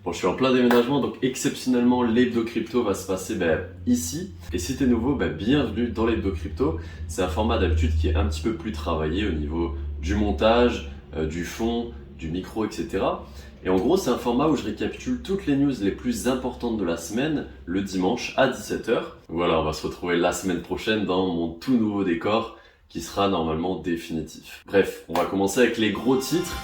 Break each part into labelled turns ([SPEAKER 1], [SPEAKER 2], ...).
[SPEAKER 1] Bon, je suis en plein déménagement, donc exceptionnellement l'hebdo crypto va se passer ici. Et si t'es nouveau, bienvenue dans l'hebdo crypto. C'est un format d'habitude qui est un petit peu plus travaillé au niveau du montage, du fond, du micro, etc. Et en gros, c'est un format où je récapitule toutes les news les plus importantes de la semaine le dimanche à 17h. Voilà, on va se retrouver la semaine prochaine dans mon tout nouveau décor qui sera normalement définitif. Bref, on va commencer avec les gros titres.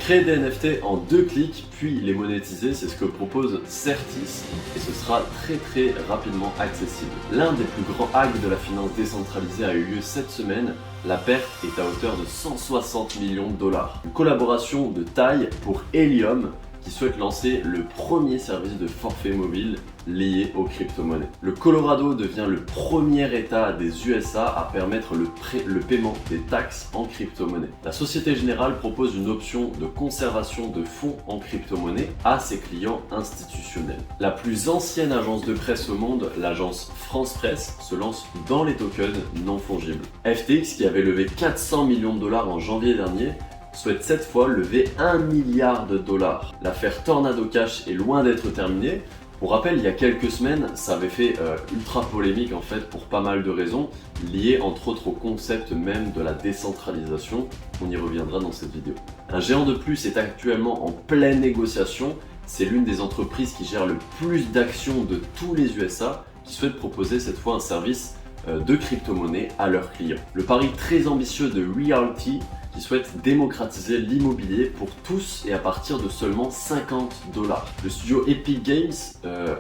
[SPEAKER 1] Créer des NFT en 2 clics, puis les monétiser, c'est ce que propose Certis et ce sera très rapidement accessible. L'un des plus grands hacks de la finance décentralisée a eu lieu cette semaine. La perte est à hauteur de 160 millions de dollars. Une collaboration de taille pour Helium qui souhaite lancer le premier service de forfait mobile lié aux crypto-monnaies. Le Colorado devient le premier État des USA à permettre le paiement des taxes en crypto-monnaie. La Société Générale propose une option de conservation de fonds en crypto-monnaie à ses clients institutionnels. La plus ancienne agence de presse au monde, l'agence France Presse, se lance dans les tokens non fongibles. FTX, qui avait levé 400 millions de dollars en janvier dernier, souhaite cette fois lever 1 milliard de dollars. L'affaire Tornado Cash est loin d'être terminée. Pour rappel, il y a quelques semaines, ça avait fait ultra polémique en fait pour pas mal de raisons, liées entre autres au concept même de la décentralisation. On y reviendra dans cette vidéo. Un géant de plus est actuellement en pleine négociation. C'est l'une des entreprises qui gère le plus d'actions de tous les USA, qui souhaite proposer cette fois un service de crypto-monnaie à leurs clients. Le pari très ambitieux de Realty qui souhaite démocratiser l'immobilier pour tous et à partir de seulement 50 $. Le studio Epic Games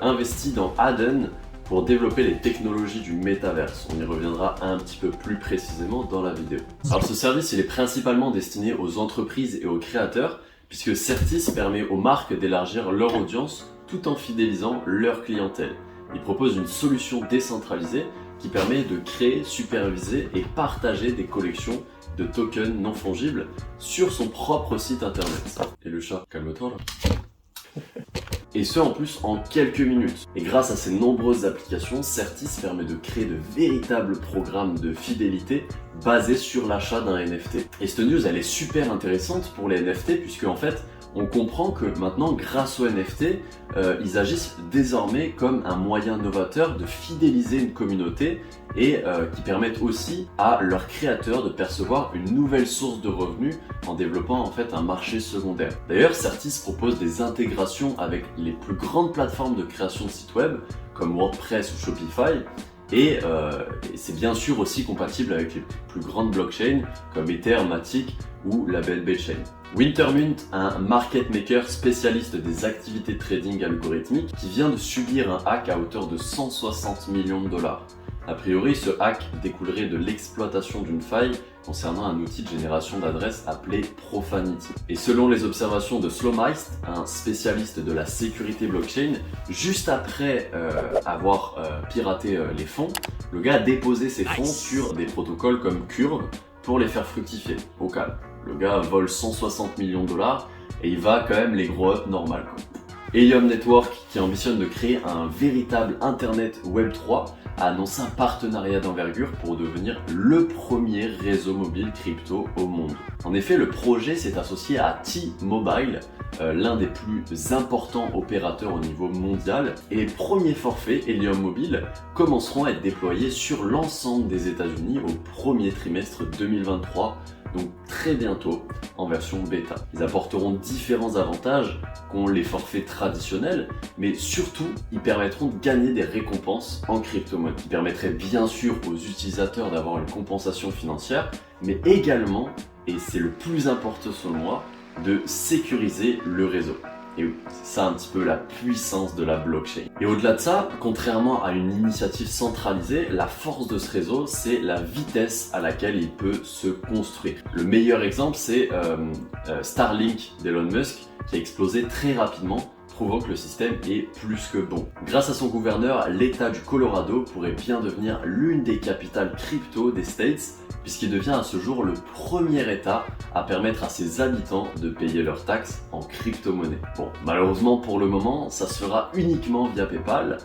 [SPEAKER 1] investit dans Aden pour développer les technologies du métaverse. On y reviendra un petit peu plus précisément dans la vidéo. Alors ce service, il est principalement destiné aux entreprises et aux créateurs puisque Certis permet aux marques d'élargir leur audience tout en fidélisant leur clientèle. Il propose une solution décentralisée qui permet de créer, superviser et partager des collections de tokens non fongibles sur son propre site internet. Et le chat, calme-toi là. Et ce en plus en quelques minutes. Et grâce à ces nombreuses applications, Certis permet de créer de véritables programmes de fidélité basés sur l'achat d'un NFT. Et cette news, elle est super intéressante pour les NFT puisque en fait, on comprend que maintenant, grâce aux NFT, ils agissent désormais comme un moyen novateur de fidéliser une communauté et qui permettent aussi à leurs créateurs de percevoir une nouvelle source de revenus en développant en fait un marché secondaire. D'ailleurs, Certis propose des intégrations avec les plus grandes plateformes de création de sites web comme WordPress ou Shopify. Et c'est bien sûr aussi compatible avec les plus grandes blockchains comme Ether, Matic ou la BNB Chain. Wintermint, un market maker spécialiste des activités de trading algorithmique qui vient de subir un hack à hauteur de 160 millions de dollars. A priori, ce hack découlerait de l'exploitation d'une faille concernant un outil de génération d'adresses appelé Profanity. Et selon les observations de Slowmeist, un spécialiste de la sécurité blockchain, juste après avoir piraté les fonds, le gars a déposé ses fonds sur des protocoles comme Curve pour les faire fructifier au calme. Le gars vole 160 millions de dollars et il va quand même les gros up normal quoi. Helium Network, qui ambitionne de créer un véritable Internet Web 3, a annoncé un partenariat d'envergure pour devenir le premier réseau mobile crypto au monde. En effet, le projet s'est associé à T-Mobile, l'un des plus importants opérateurs au niveau mondial, et les premiers forfaits Helium Mobile commenceront à être déployés sur l'ensemble des États-Unis au premier trimestre 2023. Donc très bientôt en version bêta. Ils apporteront différents avantages qu'ont les forfaits traditionnels, mais surtout ils permettront de gagner des récompenses en crypto-monnaie. Ils permettraient bien sûr aux utilisateurs d'avoir une compensation financière, mais également, et c'est le plus important selon moi, de sécuriser le réseau. Et oui, c'est ça un petit peu la puissance de la blockchain. Et au-delà de ça, contrairement à une initiative centralisée, la force de ce réseau, c'est la vitesse à laquelle il peut se construire. Le meilleur exemple, c'est Starlink d'Elon Musk, qui a explosé très rapidement, prouvant que le système est plus que bon. Grâce à son gouverneur, l'État du Colorado pourrait bien devenir l'une des capitales crypto des States, puisqu'il devient à ce jour le premier État à permettre à ses habitants de payer leurs taxes en crypto-monnaie. Bon, malheureusement pour le moment, ça se fera uniquement via PayPal,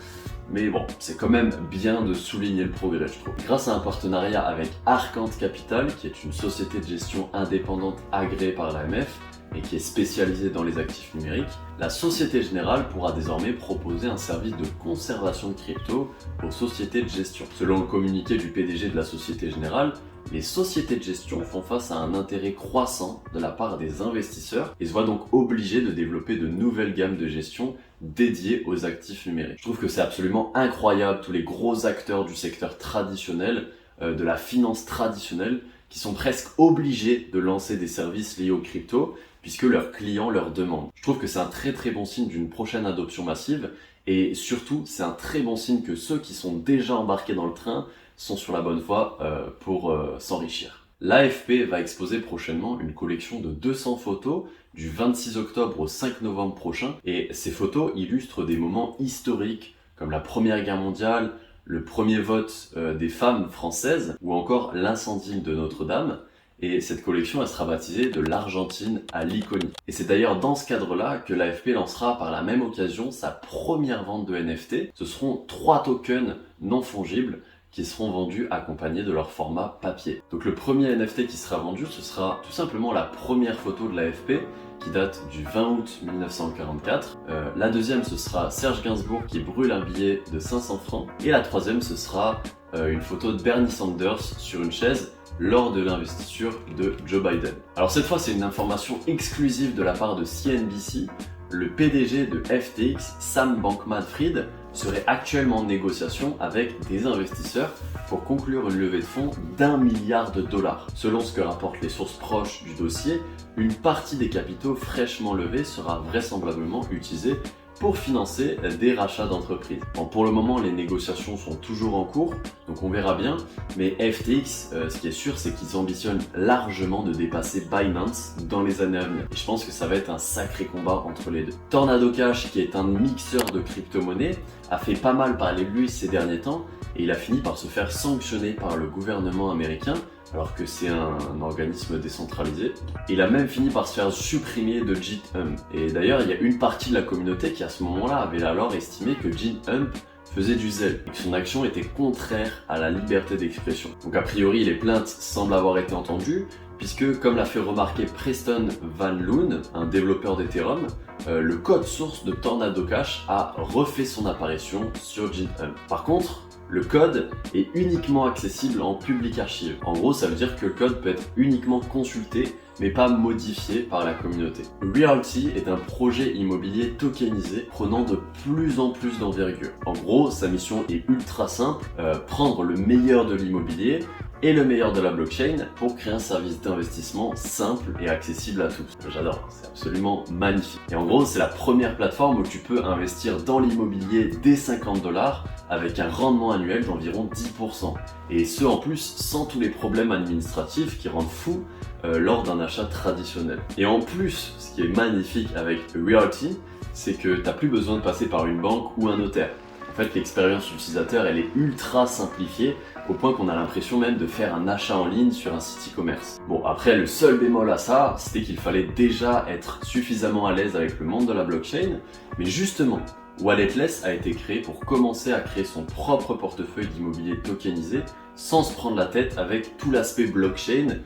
[SPEAKER 1] mais bon, c'est quand même bien de souligner le progrès, je trouve. Grâce à un partenariat avec Arcant Capital, qui est une société de gestion indépendante agréée par l'AMF, et qui est spécialisée dans les actifs numériques, la Société Générale pourra désormais proposer un service de conservation de crypto aux sociétés de gestion. Selon le communiqué du PDG de la Société Générale, les sociétés de gestion font face à un intérêt croissant de la part des investisseurs et se voient donc obligées de développer de nouvelles gammes de gestion dédiées aux actifs numériques. Je trouve que c'est absolument incroyable, tous les gros acteurs du secteur traditionnel, de la finance traditionnelle, qui sont presque obligés de lancer des services liés aux cryptos puisque leurs clients leur demandent. Je trouve que c'est un très très bon signe d'une prochaine adoption massive et surtout c'est un très bon signe que ceux qui sont déjà embarqués dans le train sont sur la bonne voie pour s'enrichir. L'AFP va exposer prochainement une collection de 200 photos du 26 octobre au 5 novembre prochain et ces photos illustrent des moments historiques comme la Première Guerre mondiale, le premier vote des femmes françaises ou encore l'incendie de Notre-Dame. Et cette collection, elle sera baptisée de l'Argentine à l'Iconie. Et c'est d'ailleurs dans ce cadre-là que l'AFP lancera par la même occasion sa première vente de NFT. Ce seront 3 tokens non fongibles qui seront vendus accompagnés de leur format papier. Donc le premier NFT qui sera vendu, ce sera tout simplement la première photo de l'AFP qui date du 20 août 1944. La deuxième, ce sera Serge Gainsbourg qui brûle un billet de 500 francs. Et la troisième, ce sera une photo de Bernie Sanders sur une chaise lors de l'investiture de Joe Biden. Alors cette fois, c'est une information exclusive de la part de CNBC. Le PDG de FTX, Sam Bankman-Fried, serait actuellement en négociation avec des investisseurs pour conclure une levée de fonds d'1 milliard de dollars. Selon ce que rapportent les sources proches du dossier, une partie des capitaux fraîchement levés sera vraisemblablement utilisée pour financer des rachats d'entreprises. Bon, pour le moment, les négociations sont toujours en cours, donc on verra bien, mais FTX, ce qui est sûr, c'est qu'ils ambitionnent largement de dépasser Binance dans les années à venir. Et je pense que ça va être un sacré combat entre les deux. Tornado Cash, qui est un mixeur de crypto-monnaies, a fait pas mal parler de lui ces derniers temps, et il a fini par se faire sanctionner par le gouvernement américain, alors que c'est un organisme décentralisé. Il a même fini par se faire supprimer de GitHub. Et d'ailleurs, il y a une partie de la communauté qui à ce moment-là avait alors estimé que GitHub faisait du zèle et que son action était contraire à la liberté d'expression. Donc a priori, les plaintes semblent avoir été entendues, puisque comme l'a fait remarquer Preston Van Loon, un développeur d'Ethereum, le code source de Tornado Cash a refait son apparition sur GitHub. Par contre, le code est uniquement accessible en public archive. En gros, ça veut dire que le code peut être uniquement consulté, mais pas modifié par la communauté. Realty est un projet immobilier tokenisé prenant de plus en plus d'envergure. En gros, sa mission est ultra simple, prendre le meilleur de l'immobilier et le meilleur de la blockchain pour créer un service d'investissement simple et accessible à tous. J'adore, c'est absolument magnifique. Et en gros, c'est la première plateforme où tu peux investir dans l'immobilier dès 50 $ avec un rendement annuel d'environ 10%. Et ce en plus sans tous les problèmes administratifs qui rendent fou lors d'un achat traditionnel. Et en plus, ce qui est magnifique avec Realty, c'est que tu n'as plus besoin de passer par une banque ou un notaire. En fait, l'expérience utilisateur, elle est ultra simplifiée au point qu'on a l'impression même de faire un achat en ligne sur un site e-commerce. Bon, après, le seul bémol à ça, c'était qu'il fallait déjà être suffisamment à l'aise avec le monde de la blockchain, mais justement, Walletless a été créé pour commencer à créer son propre portefeuille d'immobilier tokenisé sans se prendre la tête avec tout l'aspect blockchain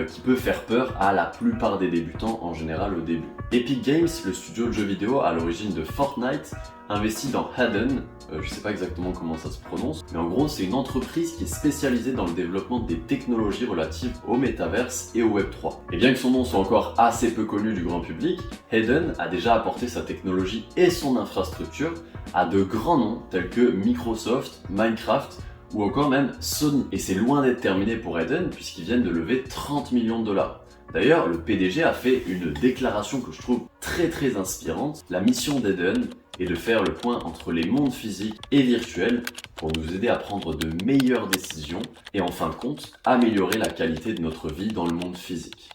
[SPEAKER 1] qui peut faire peur à la plupart des débutants en général au début. Epic Games, le studio de jeux vidéo à l'origine de Fortnite, investit dans Hadden, je sais pas exactement comment ça se prononce, mais en gros c'est une entreprise qui est spécialisée dans le développement des technologies relatives au métaverse et au Web3. Et bien que son nom soit encore assez peu connu du grand public, Hadden a déjà apporté sa technologie et son infrastructure à de grands noms tels que Microsoft, Minecraft ou encore même Sony. Et c'est loin d'être terminé pour Hadden puisqu'ils viennent de lever 30 millions de $. D'ailleurs, le PDG a fait une déclaration que je trouve très inspirante. La mission d'Hadden est de faire le point entre les mondes physiques et virtuels pour nous aider à prendre de meilleures décisions et en fin de compte, améliorer la qualité de notre vie dans le monde physique.